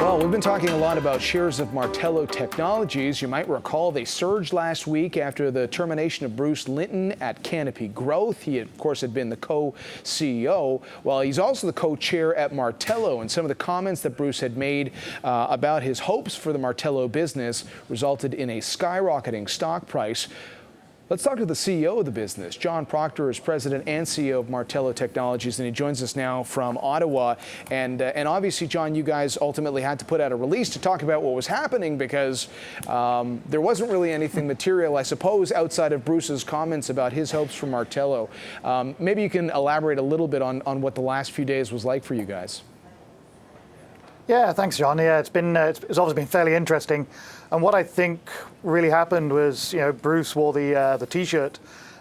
Well, we've been talking a lot about shares of Martello Technologies. You might recall they surged last week after the termination of Bruce Linton at Canopy Growth. He, of course, had been the co-CEO. Well, he's also the co-chair at Martello, and some of the comments that Bruce had made about his hopes for the Martello business resulted in a skyrocketing stock price. Let's talk to the CEO of the business. John Proctor is president and CEO of Martello Technologies, and he joins us now from Ottawa. And obviously, John, you guys ultimately had to put out a release to talk about what was happening because there wasn't really anything material, I suppose, outside of Bruce's comments about his hopes for Martello. Maybe you can elaborate a little bit on what the last few days was like for you guys. Yeah, thanks, John. Yeah, it's obviously been fairly interesting. And what I think really happened was, Bruce wore the T-shirt,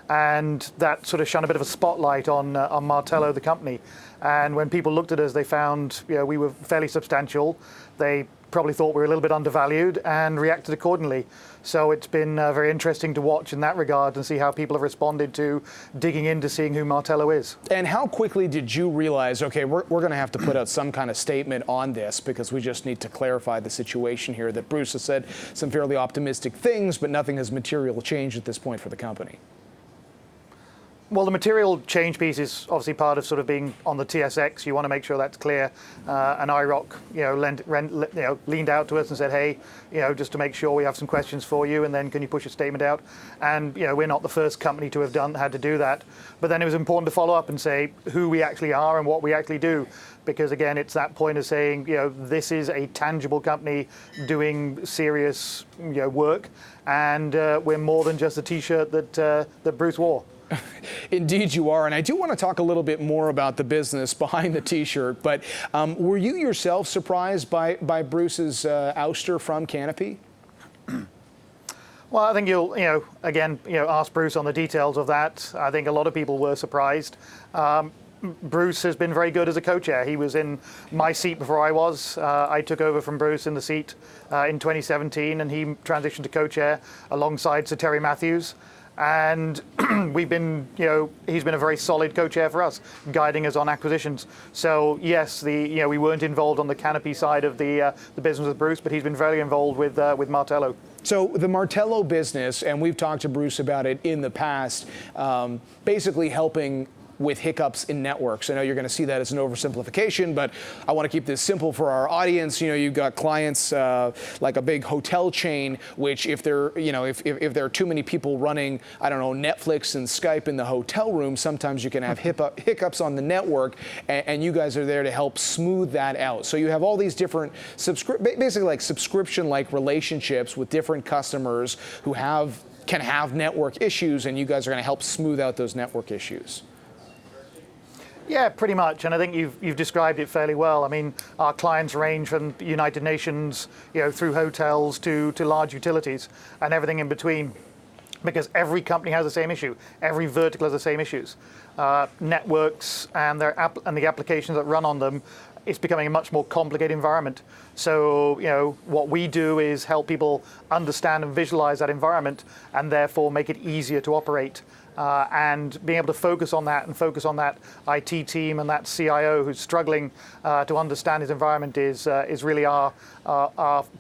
and that sort of shone a bit of a spotlight on Martello, the company. And when people looked at us, they found we were fairly substantial. They probably thought we were a little bit undervalued and reacted accordingly. So it's been very interesting to watch in that regard and see how people have responded to digging into seeing who Martello is. And how quickly did you realize, okay, we're going to have to put out some kind of statement on this because we just need to clarify the situation here, that Bruce has said some fairly optimistic things, but nothing has material changed at this point for the company? Well, the material change piece is obviously part of sort of being on the TSX. You want to make sure that's clear. And IROC, leaned out to us and said, hey, just to make sure we have some questions for you, and then can you push a statement out? And we're not the first company to have had to do that. But then it was important to follow up and say who we actually are and what we actually do. Because again, it's that point of saying, this is a tangible company doing serious, work, and we're more than just a T-shirt that Bruce wore. Indeed you are, and I do want to talk a little bit more about the business behind the T-shirt, but were you yourself surprised by Bruce's ouster from Canopy? Well, I think you'll, ask Bruce on the details of that. I think a lot of people were surprised. Bruce has been very good as a co-chair. He was in my seat before I was. I took over from Bruce in the seat in 2017, and he transitioned to co-chair alongside Sir Terry Matthews. And he's been a very solid co-chair for us, guiding us on acquisitions. So yes, we weren't involved on the Canopy side of the business with Bruce, but he's been very involved with Martello. So the Martello business, and we've talked to Bruce about it in the past, basically helping with hiccups in networks. I know you're going to see that as an oversimplification, but I want to keep this simple for our audience. You've got clients like a big hotel chain, which if there are too many people running, I don't know, Netflix and Skype in the hotel room, sometimes you can have hiccups on the network, and you guys are there to help smooth that out. So you have all these different basically like subscription-like relationships with different customers who can have network issues, and you guys are going to help smooth out those network issues. Yeah, pretty much, and I think you've described it fairly well. I mean, our clients range from the United Nations, through hotels to large utilities and everything in between, because every company has the same issue. Every vertical has the same issues. Networks and the applications that run on them, it's becoming a much more complicated environment. So, what we do is help people understand and visualize that environment, and therefore make it easier to operate. And being able to focus on that IT team and that CIO who's struggling to understand his environment is really our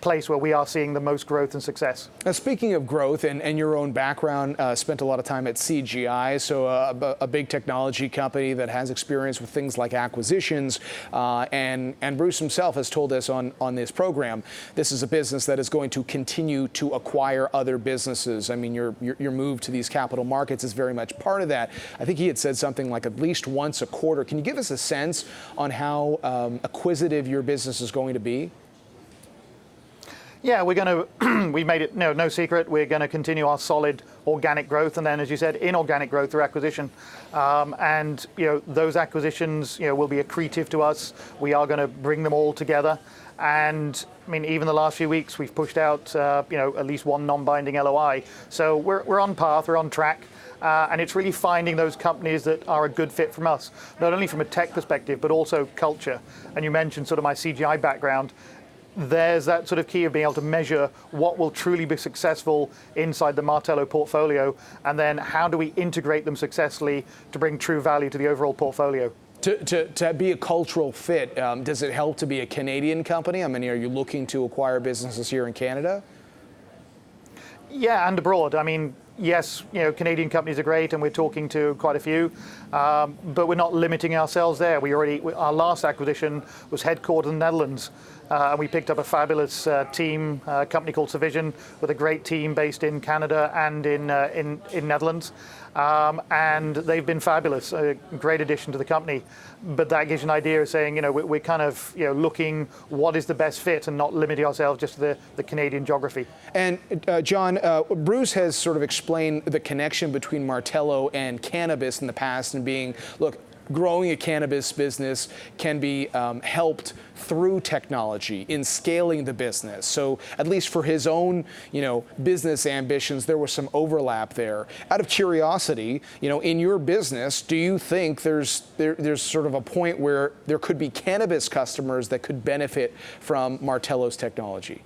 place where we are seeing the most growth and success. Now, speaking of growth and your own background, spent a lot of time at CGI, so a big technology company that has experience with things like acquisitions. And Bruce himself has told us on this program, this is a business that is going to continue to acquire other businesses. I mean, your move to these capital markets is very much part of that. I think he had said something like at least once a quarter. Can you give us a sense on how acquisitive your business is going to be? Yeah, we're going to, we made it no secret, we're going to continue our solid organic growth, and then, as you said, inorganic growth through acquisition. And those acquisitions will be accretive to us. We are going to bring them all together. And I mean, even the last few weeks, we've pushed out at least one non-binding LOI. So we're on path, we're on track. And it's really finding those companies that are a good fit from us, not only from a tech perspective, but also culture. And you mentioned sort of my CGI background. There's that sort of key of being able to measure what will truly be successful inside the Martello portfolio, and then how do we integrate them successfully to bring true value to the overall portfolio. To be a cultural fit, does it help to be a Canadian company? I mean, are you looking to acquire businesses here in Canada? Yeah, and abroad. I mean, yes, Canadian companies are great, and we're talking to quite a few, but we're not limiting ourselves there. Our last acquisition was headquartered in the Netherlands, and we picked up a fabulous team, a company called Civision, with a great team based in Canada and in Netherlands. And they've been fabulous, a great addition to the company. But that gives you an idea of saying, we're kind of looking what is the best fit and not limiting ourselves just to the Canadian geography. And John, Bruce has sort of explained the connection between Martello and cannabis in the past, and being, look, growing a cannabis business can be helped through technology in scaling the business. So at least for his own, business ambitions, there was some overlap there. Out of curiosity, in your business, do you think there's sort of a point where there could be cannabis customers that could benefit from Martello's technology?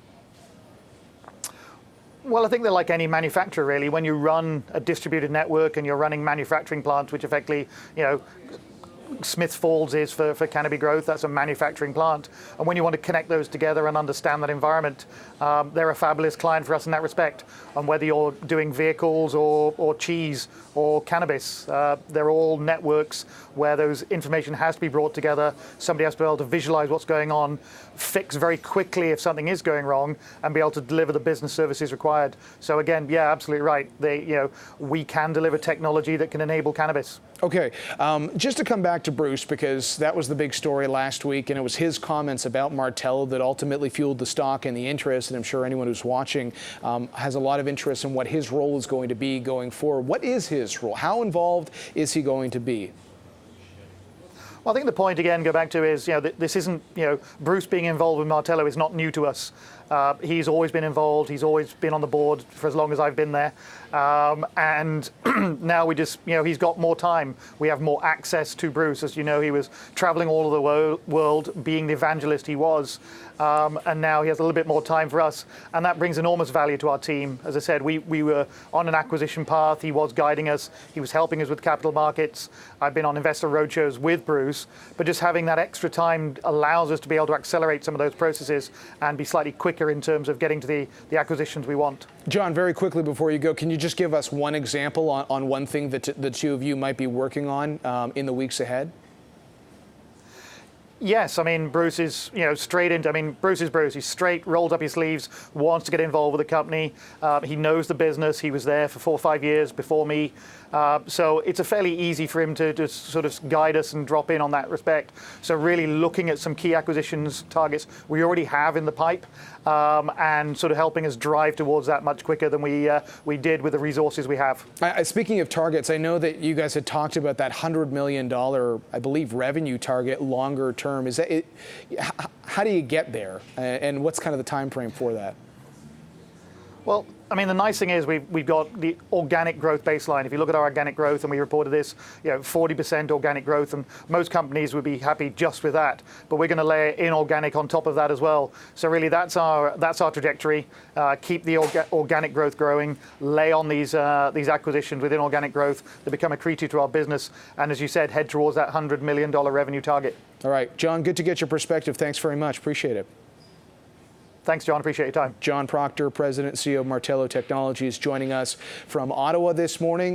Well, I think they're like any manufacturer, really. When you run a distributed network and you're running manufacturing plants, which effectively, Smiths Falls is for Canopy Growth, that's a manufacturing plant. And when you want to connect those together and understand that environment, they're a fabulous client for us in that respect. And whether you're doing vehicles or cheese or cannabis, they're all networks where those information has to be brought together. Somebody has to be able to visualize what's going on, fix very quickly if something is going wrong, and be able to deliver the business services required. So again, yeah, absolutely right. We can deliver technology that can enable cannabis. Okay, just to come back to Bruce, because that was the big story last week, and it was his comments about Martello that ultimately fueled the stock and the interest, and I'm sure anyone who's watching has a lot of interest in what his role is going to be going forward. What is his role? How involved is he going to be? Well, I think the point, again, go back to is, this isn't, Bruce being involved with Martello is not new to us. He's always been involved. He's always been on the board for as long as I've been there. And now we just, he's got more time. We have more access to Bruce. As you know, he was traveling all over the world, being the evangelist he was. And now he has a little bit more time for us. And that brings enormous value to our team. As I said, we were on an acquisition path. He was guiding us. He was helping us with capital markets. I've been on investor roadshows with Bruce. But just having that extra time allows us to be able to accelerate some of those processes and be slightly quicker in terms of getting to the acquisitions we want. John, very quickly before you go, can you just give us one example on one thing that the two of you might be working on in the weeks ahead? Yes, I mean, Bruce is, straight into, Bruce is Bruce. He's straight, rolled up his sleeves, wants to get involved with the company. He knows the business. He was there for 4 or 5 years before me. So it's a fairly easy for him to just sort of guide us and drop in on that respect. So really looking at some key acquisitions targets we already have in the pipe, and sort of helping us drive towards that much quicker than we did with the resources we have. Speaking of targets, I know that you guys had talked about that $100 million, I believe, revenue target longer term. Is that it? How do you get there, and what's kind of the time frame for that? Well, the nice thing is we've got the organic growth baseline. If you look at our organic growth, and we reported this, 40% organic growth, and most companies would be happy just with that. But we're going to layer inorganic on top of that as well. So really, that's our trajectory. Keep the organic growth growing. Lay on these acquisitions within organic growth that become accretive to our business, and as you said, head towards that $100 million revenue target. All right, John. Good to get your perspective. Thanks very much. Appreciate it. Thanks, John. Appreciate your time. John Proctor, President and CEO of Martello Technologies, joining us from Ottawa this morning.